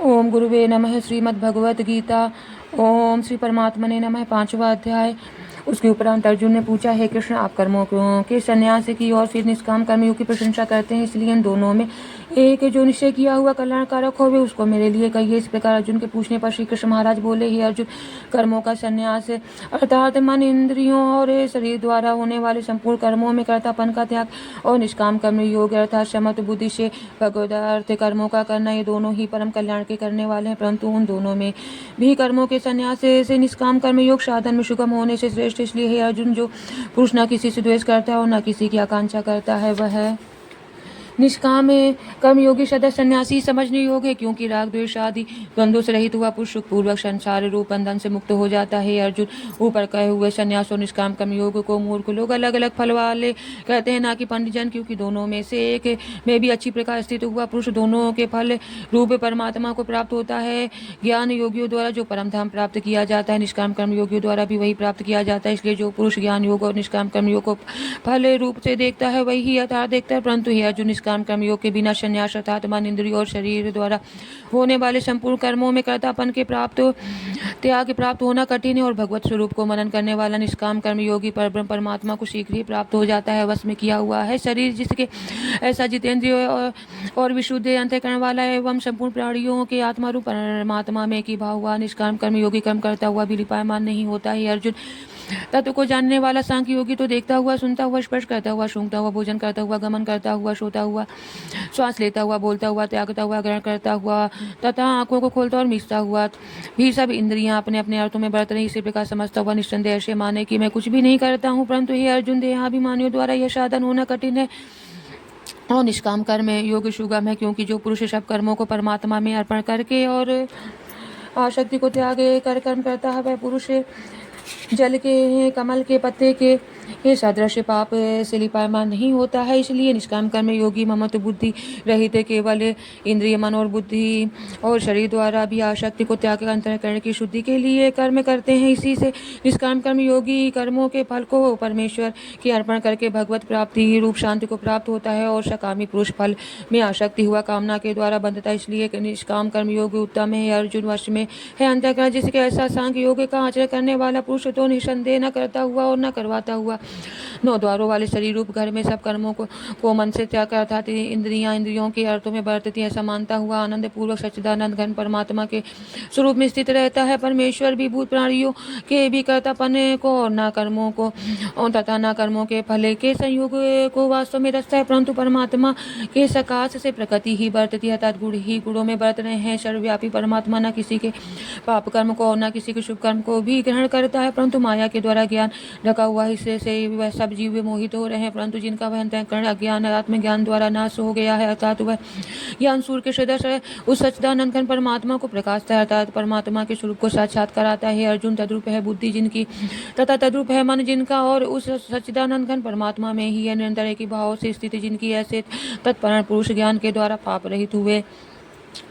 ओम गुरुवे नमः। श्रीमद्भगवत गीता। ओम श्री परमात्मने नमः। 5वां अध्याय। उसके उपरांत अर्जुन ने पूछा, हे कृष्ण, आप कर्मों के संन्यास की और फिर निष्काम कर्मयोग की प्रशंसा करते हैं, इसलिए इन दोनों में एक जो निश्चय किया हुआ कल्याणकारक हो वे उसको मेरे लिए कहिए। इस प्रकार अर्जुन के पूछने पर श्री कृष्ण महाराज बोले, हे अर्जुन, कर्मों का संन्यास अर्थात मन, इंद्रियों और शरीर द्वारा होने वाले संपूर्ण कर्मों में कर्तापन का त्याग और निष्काम कर्म योग अर्थात समत बुद्धि से भगवदार्थ कर्मों का करना, ये दोनों ही परम कल्याण के करने वाले हैं। परंतु उन दोनों में भी कर्मों के संन्यास से निष्काम कर्म योग साधन में सुगम होने से श्रेष्ठ इसलिए है अर्जुन, जो पुरुष न किसी से द्वेष करता है और न किसी की आकांक्षा करता है वह निष्काम कर्मयोगी सदा सन्यासी समझने योग्य है, क्योंकि राग द्वेष आदि द्वंद्वों से रहित हुआ पुरुष सुखपूर्वक संसार रूप बंधन से मुक्त हो जाता है। अर्जुन, ऊपर कहे हुए संन्यास और निष्काम कर्मयोग को मूर्ख लोग अलग अलग फल वाले कहते हैं, ना कि पंडितजन, क्योंकि दोनों में से एक में भी अच्छी प्रकार स्थित हुआ पुरुष दोनों के फल रूप परमात्मा को प्राप्त होता है। ज्ञान योगियों द्वारा जो परम धाम प्राप्त किया जाता है, निष्काम कर्मयोगियों द्वारा भी वही प्राप्त किया जाता है। इसलिए जो पुरुष ज्ञान योग और निष्काम कर्मयोग को फल रूप से देखता है वही ही यथार्थ देखता है। परंतु हे अर्जुन, निष्काम कर्मयोग के बिना संन्यास अर्थात मन, इंद्रियों और शरीर द्वारा होने वाले संपूर्ण कर्मों में कर्तापन के त्याग प्राप्त होना कठिन है, और भगवत स्वरूप को मनन करने वाला निष्काम कर्मयोगी परब्रह्म परमात्मा को शीघ्र ही प्राप्त हो जाता है। वश में किया हुआ है शरीर जिसके ऐसा जितेंद्रिय और विशुद्ध अंतःकरण वाला है, एवं संपूर्ण प्राणियों के आत्मा रूप परमात्मा में की भाव हुआ निष्काम कर्मयोगी कर्म करता हुआ भी लिपायमान नहीं होता है। अर्जुन, तत्व को जानने वाला सांख्य योगी तो देखता हुआ, सुनता हुआ, स्पर्श करता हुआ, सूंघता हुआ, भोजन करता हुआ, गमन करता हुआ, सोता हुआ, श्वास लेता हुआ, बोलता हुआ, त्यागता हुआ, ग्रहण करता हुआ तथा आंखों को खोलता और मिचता हुआ भी सब इंद्रियां अपने अपने अर्थों में बरत रही, इसी प्रकार समझता हुआ निस्संदेह ऐसे माने कि मैं कुछ भी नहीं करता हूँ। परंतु हे अर्जुन, देहाभिमानियों द्वारा यह साधन होना कठिन है और निष्काम कर्म योग सुगम है, क्योंकि जो पुरुष सब कर्मों को परमात्मा में अर्पण करके और आसक्ति को त्याग कर कर्म करता है वह पुरुष जल के, कमल के पत्ते के सदृश पाप से लिपायमान नहीं होता है। इसलिए निष्काम कर्म योगी ममत्व बुद्धि रहित केवल इंद्रिय, मन और बुद्धि और शरीर द्वारा भी आसक्ति को त्याग अंतःकरण की शुद्धि के लिए कर्म करते हैं। इसी से निष्काम कर्म योगी कर्मों के फल को परमेश्वर के अर्पण करके भगवत प्राप्ति रूप शांति को प्राप्त होता है, और सकामी पुरुष फल में आसक्ति हुआ कामना के द्वारा बंधता है। इसलिए निष्काम कर्म योग उत्तम है। अर्जुन, वश में है अंतःकरण जिसके ऐसा सांख्य योग का आचरण करने वाला पुरुष तो निसंदेह न करता हुआ और न करवाता हुआ 9 द्वारों वाले शरीर रूप घर में सब कर्मों को मन से त्याग अर्थात इंद्रियों के अर्थों में बरतती है, ऐसा मानता हुआ आनंद पूर्वक सच्चिदानंद घन परमात्मा के स्वरूप में स्थित रहता है। परमेश्वर भी भूत प्राणियों के भी कर्तापन को और न कर्मों को तथा न कर्मों के फल के संयोग को वास्तव में रचता है, परंतु परमात्मा के सकाश से प्रकृति ही बरतती है, अर्थात गुण ही गुणों में बरत रहे हैं। सर्वव्यापी परमात्मा न किसी के पाप कर्म को और न किसी के शुभ कर्म को भी ग्रहण करता है, परंतु माया के द्वारा ज्ञान ढका हुआ हिस्से से वह सब जीव मोहित हो रहे हैं। परंतु जिनका वह अंतःकरण अज्ञान आत्मज्ञान द्वारा नाश हो गया है, अर्थात वह ज्ञान सूर्य के सदृश उस सच्चिदानंद घन परमात्मा को प्रकाशता है, अर्थात परमात्मा के स्वरूप को साक्षात्कार आता है। अर्जुन, तद्रूप है बुद्धि जिनकी तथा तद्रूप है मन जिनका, और उस सच्चिदानंद घन परमात्मा में ही है निरंतर एक ही भाव से स्थिति जिनकी, ऐसे तत्परण पुरुष ज्ञान के द्वारा पाप रहित हुए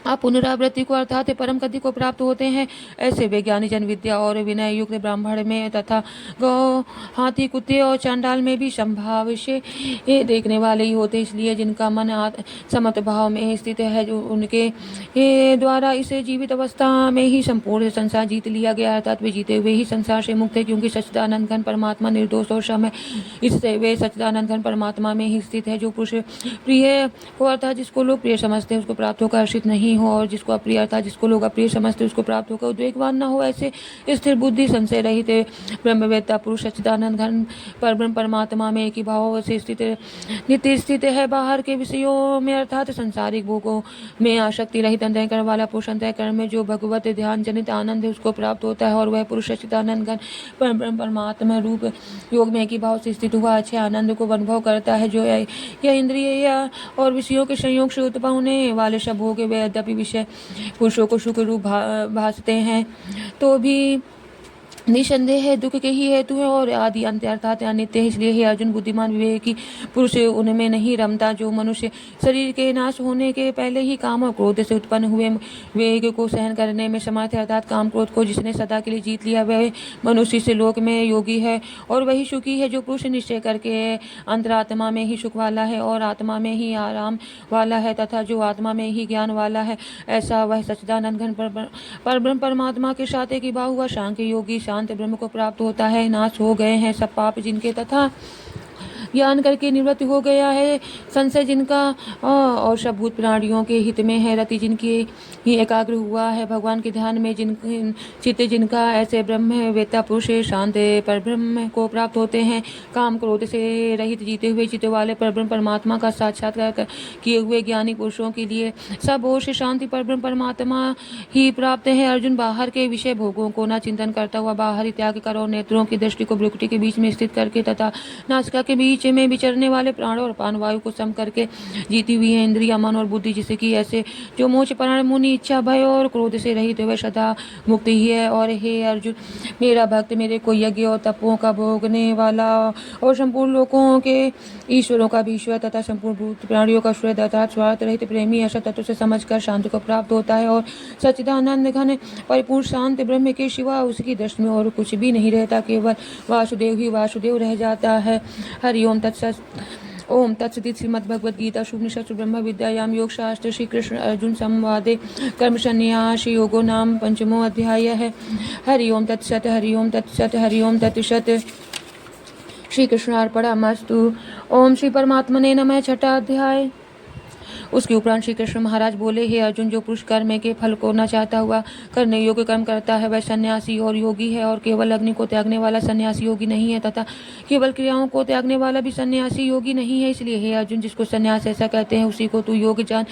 आप पुनरावृत्ति को अर्थात परम गति को प्राप्त होते हैं। ऐसे वैज्ञानिक जन विद्या और विनय युक्त ब्राह्मण में तथा गौ, हाथी, कुत्ते और चांडाल में भी संभाव से देखने वाले ही होते। इसलिए जिनका मन समत भाव में स्थित है, जो उनके द्वारा इसे जीवित अवस्था में ही संपूर्ण संसार जीत लिया गया, अर्थात वे जीते हुए ही संसार से मुक्त है, क्योंकि सच्चिदानंद घन परमात्मा निर्दोष और समय इससे वे सच्चिदानंद घन परमात्मा में ही स्थित है। जो पुरुष प्रिय हो अर्थात जिसको लोग प्रिय समझते हैं उसको प्राप्त होकर हर्षित नहीं हो, और जिसको अप्रिय अर्थात जिसको लोग अप्रिय समझते उसको प्राप्त होकर उद्वेगवान न हो, ऐसे स्थिर बुद्धि संशय रहित ब्रह्मवेत्ता पुरुष सच्चिदानंद घन परब्रह्म परमात्मा में एक ही भाव से स्थित नित्य स्थित है। बाहर के विषयों में अर्थात संसारिक भोगों में आसक्ति रहित अंतःकरण वाला पुरुष अंतःकरण में जो भगवत ध्यान जनित आनंद है उसको प्राप्त होता है, और वह पुरुष सच्चिदानंद घन परब्रह्म परमात्मा रूप योग में एक ही भाव से स्थित हुआ अच्छे आनंद को अनुभव करता है। जो यह इंद्रिय और विषयों के संयोग से उत्पन्न होने वाले सब भोग वे यद्यपि विषय पुरुषों को सुख रूप भासते हैं, तो भी निसंदेह है दुख के ही हेतु है और आदि अंत अर्थात अनित्य है। इसलिए हे अर्जुन, बुद्धिमान विवेकी पुरुष उनमें नहीं रमता जो मनुष्य शरीर के नाश होने के पहले ही काम और क्रोध से उत्पन्न हुए वेग को सहन करने में समर्थ है। अर्थात काम क्रोध को जिसने सदा के लिए जीत लिया वह मनुष्य से लोक में योगी है और वही सुखी है। जो पुरुष निश्चय करके अंतरात्मा में ही सुख वाला है और आत्मा में ही आराम वाला है तथा जो आत्मा में ही ज्ञान वाला है, ऐसा वह सच्चिदानंद घन परब्रह्म परमात्मा के साथ एक हुआ हुआ सांख्य योगी शांत ब्रह्म को प्राप्त होता है। नाश हो गए हैं सब पाप जिनके तथा ज्ञान करके निवृत्त हो गया है संशय जिनका और सब भूत प्राणियों के हित में है। रति जिनकी ही एकाग्र हुआ है भगवान के ध्यान में चित्त जिनका, ऐसे ब्रह्म वेत्ता पुरुष शांत पर ब्रह्म को प्राप्त होते हैं। काम क्रोध से रहित जीते हुए चित्त वाले परब्रह्म परमात्मा का साक्षात्कार किए हुए ज्ञानी पुरुषों के लिए सब ओर से शांति परब्रह्म परमात्मा ही प्राप्त है। अर्जुन, बाहर के विषय भोगों को न चिंतन करता हुआ बाहरी त्याग करो, नेत्रों की दृष्टि को भ्रुकुटी के बीच में स्थित करके तथा नासिका के बीच में विचरने वाले प्राण और पान वायु को सम करके जीती हुई है इंद्रिया मन और बुद्धि जिसकी, ऐसे जो मोक्ष परायण मुनि इच्छा भय और क्रोध से रहित हुए सदा मुक्त ही है। और हे अर्जुन, मेरा भक्त मेरे को यज्ञ और तपों का भोगने वाला और संपूर्ण लोकों के ईश्वरों का भी ईश्वर तथा संपूर्ण भूत प्राणियों का श्रेय अर्थात स्वार्थ रहित प्रेमी ऐसा तत्व से समझकर शांति को प्राप्त होता है और सच्चिदानंद घन परिपूर्ण शांत ब्रह्म के सिवा उसकी दृष्टि में और कुछ भी नहीं रहता, केवल वासुदेव ही वासुदेव रह जाता है। हरि ओम तत्सत। ओम तत्सदिति श्रीमद्भगवद्गीता उपनिषत्सु ब्रह्म विद्यायां योग शास्त्र श्री कृष्ण अर्जुन संवादे कर्म संन्यास योगो नाम पंचमो अध्यायः। हरि ओम तत्सत। हरि ओम तत्सत। हरि ओम तत्सत। श्री कृष्णार्पणमस्तु। ओम श्री परमात्मने नमः। छठा अध्याय। उसके उपरांत श्री कृष्ण महाराज बोले, हे अर्जुन, जो पुरुष कर्म के फल को न चाहता हुआ करने योग्य कर्म करता है वह सन्यासी और योगी है और केवल अग्नि को त्यागने वाला सन्यासी योगी नहीं है तथा केवल क्रियाओं को त्यागने वाला भी सन्यासी योगी नहीं है। इसलिए हे अर्जुन, जिसको सन्यास ऐसा कहते हैं उसी को तू योग जान,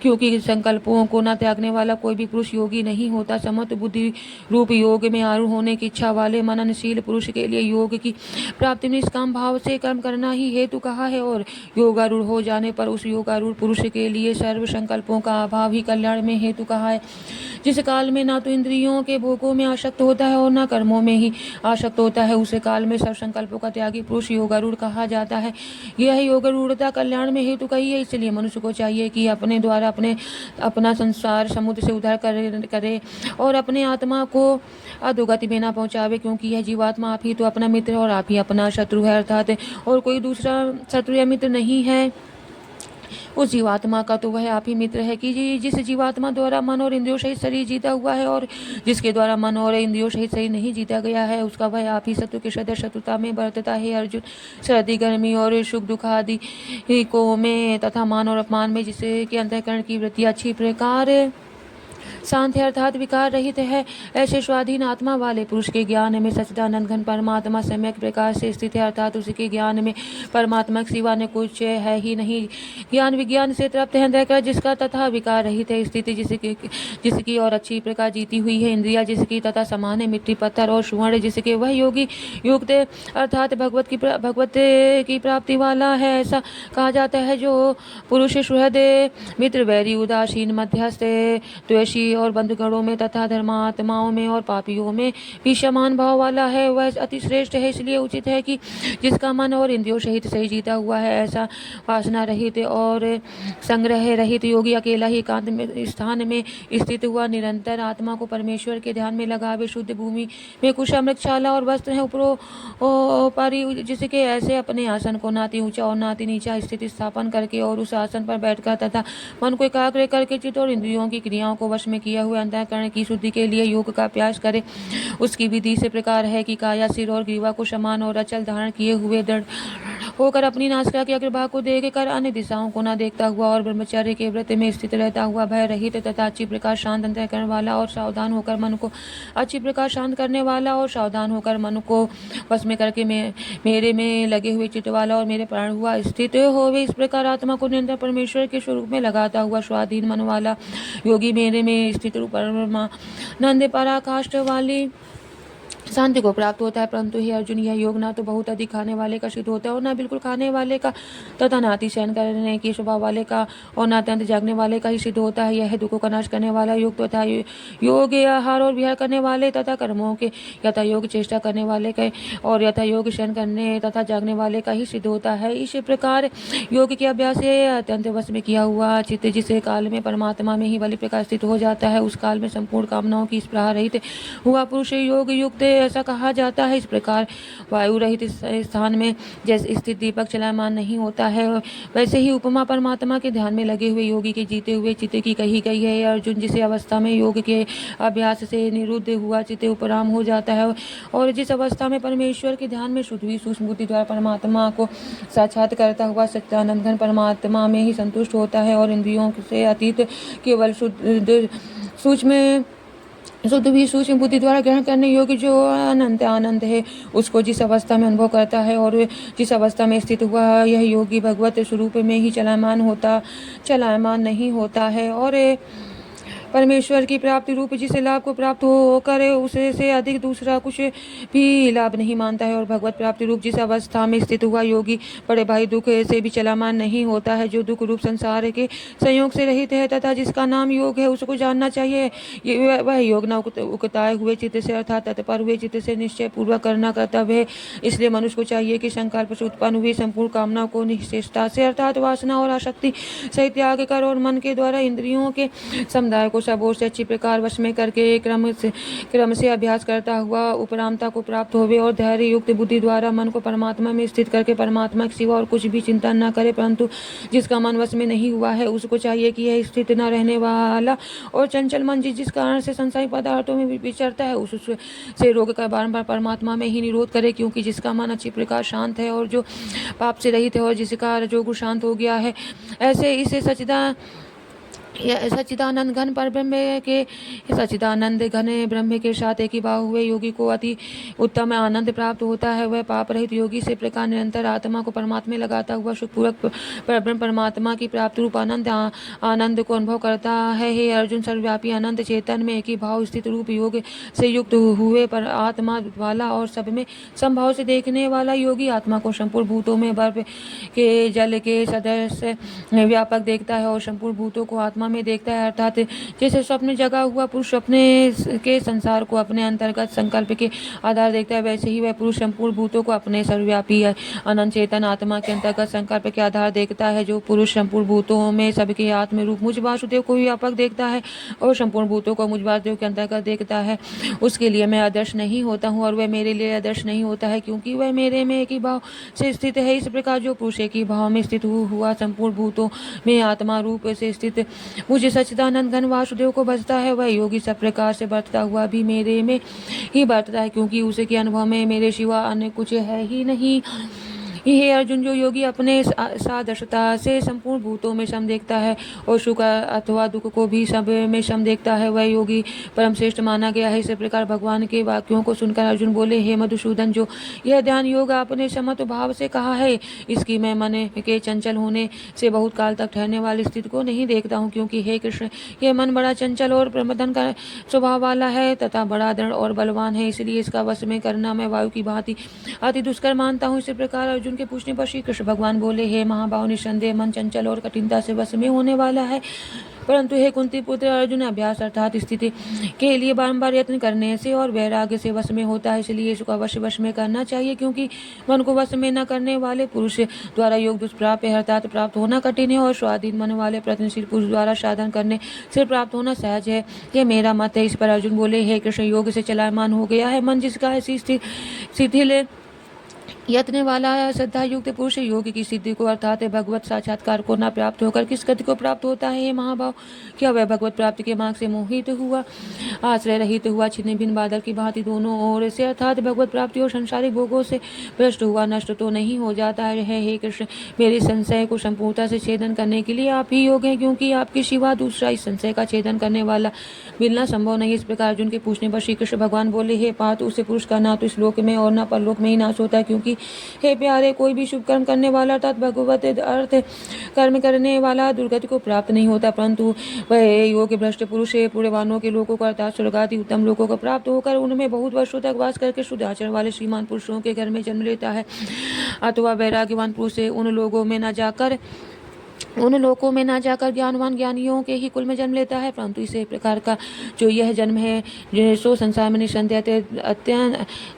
क्योंकि संकल्पों को न त्यागने वाला कोई भी पुरुष योगी नहीं होता। समत्व बुद्धि रूप योग में आरूढ़ होने की इच्छा वाले मननशील पुरुष के लिए योग की प्राप्ति में निष्काम भाव से कर्म करना ही हेतु कहा है और योगारूढ़ हो जाने पर उस योगारूढ़ पुरुष के लिए सर्व संकल्पों का अभाव ही कल्याण में हेतु कहा है। जिस काल में ना तो इंद्रियों के भोगों में आसक्त होता है और ना कर्मों में ही आसक्त होता है, उसे काल में सर्व संकल्पों का त्यागी पुरुष योगारूढ़ कहा जाता है। यह योगारूढ़ता कल्याण में हेतु कही है। इसलिए मनुष्य को चाहिए कि अपने द्वारा अपना संसार समुद्र से उद्धार करे और अपने आत्मा को अधोगति में ना पहुंचावे, क्योंकि यह जीवात्मा आप ही तो अपना मित्र और आप ही अपना शत्रु है, अर्थात और कोई दूसरा शत्रु या मित्र नहीं है। उस जीवात्मा का तो वह आप ही मित्र है कि जिस जीवात्मा द्वारा मन और इंद्रियों सहित शरीर जीता हुआ है और जिसके द्वारा मन और इंद्रियों सहित शरीर नहीं जीता गया है, उसका वह आप ही शत्रु के सदस्य शत्रुता में बरतता है। अर्जुन, सर्दी गर्मी और सुख दुख आदि को में तथा मान और अपमान में जिसके अंतःकरण की वृत्ति अच्छी प्रकार शांत है अर्थात विकार रहित है, ऐसे स्वाधीन आत्मा वाले पुरुष के ज्ञान में सच्चिदानंद घन परमात्मा सम्यक प्रकार से स्थित है, अर्थात उसके ज्ञान में परमात्मा के सिवा ने कुछ है ही नहीं। ज्ञान विज्ञान से तृप्त है अंतःकरण जिसका तथा विकार रहित है, स्थिति जिसकी और अच्छी प्रकार जीती हुई है, इंद्रिया जिसकी तथा समान है, मिट्टी पत्थर और सुवर्ण जिसके, वह योगी युक्त अर्थात भगवत की प्राप्ति वाला है। ऐसा कहा जाता है जो पुरुष सुहृद मित्र वैरी उदासीन मध्यस्थ द्वेषी और बंधुगणों में तथा धर्मात्माओं में और पापियों में भी समान भाव वाला है, वह अति श्रेष्ठ है। इसलिए उचित है कि जिसका मन और इंद्रियों सहित सही जीता हुआ है, ऐसा वासना रहित और संग्रह रहित योगी अकेला ही एकांत में स्थान में स्थित हुआ निरंतर आत्मा को परमेश्वर के ध्यान में लगावे। शुद्ध भूमि में कुछ अमृतशाला और वस्त्र है उपरोपरि जिसके, ऐसे अपने आसन को नाती ऊंचा और नाती नीचा स्थिति स्थापन करके और उस आसन पर बैठकर तथा मन को एकाग्र करके चित्त और इंद्रियों की क्रियाओं को वश में किया हुए अंतःकरण की शुद्धि के लिए योग का अभ्यास करे। उसकी विधि से प्रकार है कि काया सिर और ग्रीवा को समान और अचल धारण किए हुए दृढ़ होकर अपनी नासिका के अग्रभाग को देख कर अन्य दिशाओं को न देखता हुआ और ब्रह्मचर्य के व्रत में स्थित रहता हुआ भय रहित तथा अच्छी प्रकार शांत अंतःकरण वाला और सावधान होकर मन को अच्छी प्रकार शांत करने वाला और सावधान होकर मन को वश में करके मेरे में लगे हुए चित्त वाला और मेरे प्राण हुआ स्थित होवे। इस प्रकार आत्मा को निरंतर परमेश्वर के स्वरूप में लगाता हुआ स्वाधीन मन वाला योगी मेरे में स्थित परमानंद पराकाष्ठ वाली शांति को प्राप्त होता है। परंतु हे अर्जुन, यह योग ना तो बहुत अधिक खाने वाले का सिद्ध होता है और ना बिल्कुल खाने वाले का, तथा ना अति सहन करने की स्वभाव वाले का और ना अत्यंत जागने वाले का ही सिद्ध होता है। यह दुखों का नाश करने वाला योग तथा योग आहार और विहार करने वाले तथा कर्मों के यथा योग चेष्टा करने वाले का और यथा योग सहन करने तथा जागने वाले का ही सिद्ध होता है। इस प्रकार योग के अभ्यास से अत्यंत वश में किया हुआ चित्त जिस काल में परमात्मा में ही बलि प्रकार स्थित हो जाता है, उस काल में संपूर्ण कामनाओं की स्पृहा रहित हुआ पुरुष योग युक्त ऐसा कहा जाता है। इस प्रकार वायु रहित स्थान में जैसे स्थित दीपक चलायमान नहीं होता है, वैसे ही उपमा परमात्मा के ध्यान में लगे हुए योगी के जीते हुए चित्त की कही गई है। अर्जुन, जिस अवस्था में योग के अभ्यास से निरुद्ध हुआ चित्त उपराम हो जाता है और जिस अवस्था में परमेश्वर के ध्यान में शुद्ध हुई सूक्ष्म बुद्धि द्वारा परमात्मा को साक्षात करता हुआ सच्चिदानंद घन परमात्मा में ही संतुष्ट होता है और इंद्रियों से अतीत केवल शुद्ध भी सूक्ष्म बुद्धि द्वारा ग्रहण करने योग्य जो अनंत आनंद है, उसको जिस अवस्था में अनुभव करता है और जिस अवस्था में स्थित हुआ यह योगी भगवत स्वरूप में ही चलायमान नहीं होता है और परमेश्वर की प्राप्ति रूप जिस लाभ को प्राप्त होकर उसे से अधिक दूसरा कुछ भी लाभ नहीं मानता है और भगवत प्राप्ति रूप जिस अवस्था में स्थित हुआ योगी बड़े भाई दुख से भी चलामान नहीं होता है, जो दुख रूप संसार के संयोग से रहित है तथा जिसका नाम योग है, उसको जानना चाहिए। वह योग न उकताए हुए चित्त से अर्थात तत्पर हुए चित्त से निश्चय पूर्वक करना कर्तव्य है। इसलिए मनुष्य को चाहिए कि संकल्प से उत्पन्न हुई संपूर्ण कामनाओं को निश्चेष्टता से अर्थात वासना और आसक्ति सहित त्याग कर और मन के द्वारा इंद्रियों के समुदाय को सब ओर से अच्छी प्रकार वश में करके क्रम से अभ्यास करता हुआ उपरामता को प्राप्त होवे और धैर्य युक्त बुद्धि द्वारा मन को परमात्मा में स्थित करके परमात्मा के सिवा और कुछ भी चिंता न करे। परंतु जिसका मन वश में नहीं हुआ है, उसको चाहिए कि यह स्थित न रहने वाला और चंचल मन जिस कारण से संसारी पदार्थों में विचरता है, उससे रोक कर बारंबार परमात्मा में ही निरोध करे, क्योंकि जिसका मन अच्छी प्रकार शांत है और जो पाप से रहित है और जिसका रजोगुण शांत हो गया है, ऐसे इसे सच्चिदानंद घन पर सच्चिदानंद घन ब्रह्म के साथ एक ही भाव हुए योगी को अति उत्तम आनंद प्राप्त होता है। वह पाप रहित योगी से प्रकार निरंतर आत्मा को परमात्मा में लगाता हुआ सुखपूर्वक परब्रह्म परमात्मा की प्राप्ति रूप आनंद को अनुभव करता है। हे अर्जुन, सर्वव्यापी अनंत चेतन में एक ही भाव स्थित रूप योग से युक्त हुए पर आत्मा वाला और सब में संभाव से देखने वाला योगी आत्मा को संपूर्ण भूतों में बर्फ के जल के सदस्य व्यापक देखता है और संपूर्ण भूतों को आत्मा में देखता है। अर्थात जैसे स्वप्न जगा हुआ पुरुष अपने के संसार को अपने अंतर्गत संकल्प के आधार देखता है, वैसे ही वह पुरुष संपूर्ण भूतों को अपने सर्वव्यापी अनंत चेतन आत्मा के अंतर्गत संकल्प के आधार देखता है। जो पुरुष संपूर्ण भूतों में सबके आत्म रूप मुझ वासुदेव को व्यापक देखता है और संपूर्ण भूतों को मुझ वासुदेव के अंतर्गत देखता है, उसके लिए मैं आदर्श नहीं होता हूँ और वह मेरे लिए आदर्श नहीं होता है, क्योंकि वह मेरे में एक ही भाव से स्थित है। इस प्रकार जो पुरुष एक ही भाव में स्थित हुआ संपूर्ण भूतों में आत्मा रूप से स्थित मुझे सच्चिदानंद घन वासुदेव को बचता है, वह योगी सब प्रकार से बरतता हुआ भी मेरे में ही बरतता है, क्योंकि उसे के अनुभव में मेरे सिवा अन्य कुछ है ही नहीं। हे अर्जुन, जो योगी अपने सादृशता से संपूर्ण भूतों में सम देखता है और सुख अथवा दुख को भी सब में सम देखता है, वह योगी परम श्रेष्ठ माना गया है। इस प्रकार भगवान के वाक्यों को सुनकर अर्जुन बोले, हे मधुसूदन, जो यह ध्यान योग आपने समत्व भाव से कहा है, इसकी मैं मन के चंचल होने से बहुत काल तक ठहरने वाली स्थिति को नहीं देखता हूँ, क्योंकि हे कृष्ण, यह मन बड़ा चंचल और प्रबंधन का स्वभाव वाला है तथा बड़ा दृढ़ और बलवान है, इसलिए इसका वश में करना मैं वायु की भांति अति दुष्कर मानता हूँ। इस प्रकार अर्जुन के पूछने पर श्री कृष्ण भगवान बोले, हे महाभाव, निसंदेह मन चंचल और कठिनता से वश में होने वाला है, परंतु हे कुंती पुत्र अर्जुन, अभ्यास अर्थात स्थिति के लिए बारंबार यत्न करने से और वैराग्य से वश में होता है, इसलिए इसको अवश्य वश में करना चाहिए, क्योंकि मन को वश में न करने वाले पुरुष द्वारा योग दुष्प्राप्त है अर्थात प्राप्त होना कठिन है और स्वाधीन मन वाले प्रयत्नशील पुरुष द्वारा साधन करने से प्राप्त होना सहज है। यह मेरा मत है। इस पर अर्जुन बोले, हे कृष्ण, योग से चलायमान हो गया है मन जिसका ऐसी स्थिति यत्न वाला श्रद्धा युक्त पुरुष योग की सिद्धि को अर्थात भगवत साक्षात्कार को न प्राप्त होकर किस गति को प्राप्त होता है। हे महाभाव, क्या वह भगवत प्राप्ति के मार्ग से मोहित हुआ, आश्रय रहित हुआ, छिन्न भिन्न बादल की भांति दोनों ओर से अर्थात भगवत प्राप्ति और संसारिक भोगों से भ्रष्ट हुआ नष्ट तो नहीं हो जाता है। हे कृष्ण, मेरे संशय को संपूर्णता से छेदन करने के लिए आप ही योग हैं, क्योंकि आपके सिवा दूसरा इस संशय का छेदन करने वाला मिलना संभव नहीं। इस प्रकार अर्जुन के पूछने पर श्री कृष्ण भगवान बोले, हे पार्थ, उसे पुरुष का ना तो इस लोक में और न परलोक में ही नाश होता है, क्योंकि हे प्यारे, कोई भी शुभ कर्म करने वाला अर्थात भगवत अर्थ कर्म करने वाला दुर्गति को प्राप्त नहीं होता, परंतु वह योग्य भ्रष्ट पुरुष पुण्यवानों के लोगों को अर्थात स्वर्ग आदि उत्तम लोगों को प्राप्त होकर उनमें बहुत वर्षों तक वास करके शुद्ध आचरण वाले श्रीमान पुरुषों के घर में जन्म लेता है, अथवा वैराग्यवान पुरुष उन लोगों में न जाकर ज्ञानवान ज्ञानियों के ही कुल में जन्म लेता है, परंतु इसी प्रकार का जो यह जन्म है सो संसार में निसंदेह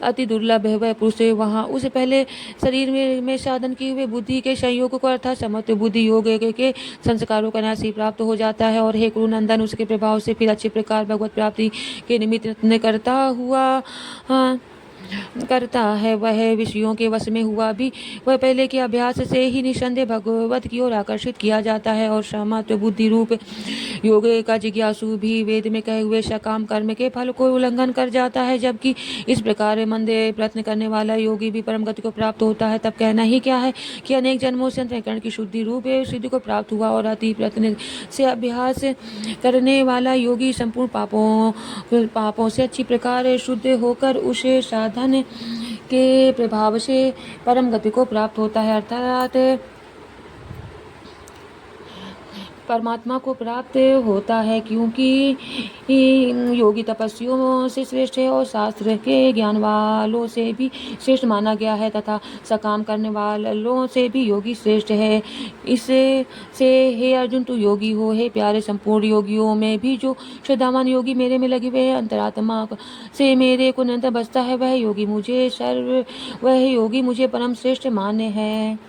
अति दुर्लभ है। वह पुरुष वहाँ उस पहले शरीर में साधन किए हुए बुद्धि के संयोग को अर्थात समत्व बुद्धि योग के संस्कारों का नाश ही प्राप्त हो जाता है, और हे कुरुनंदन, उसके प्रभाव से फिर अच्छे प्रकार भगवत प्राप्ति के निमित्त यत्न करता है। वह विषयों के वश में हुआ भी वह पहले के अभ्यास से ही निसंदेह भगवत की ओर आकर्षित किया जाता है, और समत्व बुद्धि रूप योग का जिज्ञासु भी वेद में कहे हुए सकाम कर्म के फल को उल्लंघन कर जाता है। जबकि इस प्रकार मंदे प्रयत्न करने वाला योगी भी परम गति को प्राप्त होता है। तब कहना ही क्या है कि अनेक जन्मों से अंतःकरण की शुद्धि रूप सिद्धि को प्राप्त हुआ, और अति प्रयत्न से अभ्यास करने वाला योगी संपूर्ण पापों से अच्छी प्रकार शुद्ध होकर उसे साधन के प्रभाव से परम गति को प्राप्त होता है, अर्थात परमात्मा को प्राप्त होता है, क्योंकि योगी तपस्वियों से श्रेष्ठ है और शास्त्र के ज्ञान वालों से भी श्रेष्ठ माना गया है, तथा सकाम करने वालों से भी योगी श्रेष्ठ है। इससे हे अर्जुन, तू योगी हो। हे प्यारे, संपूर्ण योगियों में भी जो श्रद्धावान योगी मेरे में लगे हुए अंतरात्मा से मेरे को निरंतर बसता है, वह योगी मुझे परम श्रेष्ठ मान्य है।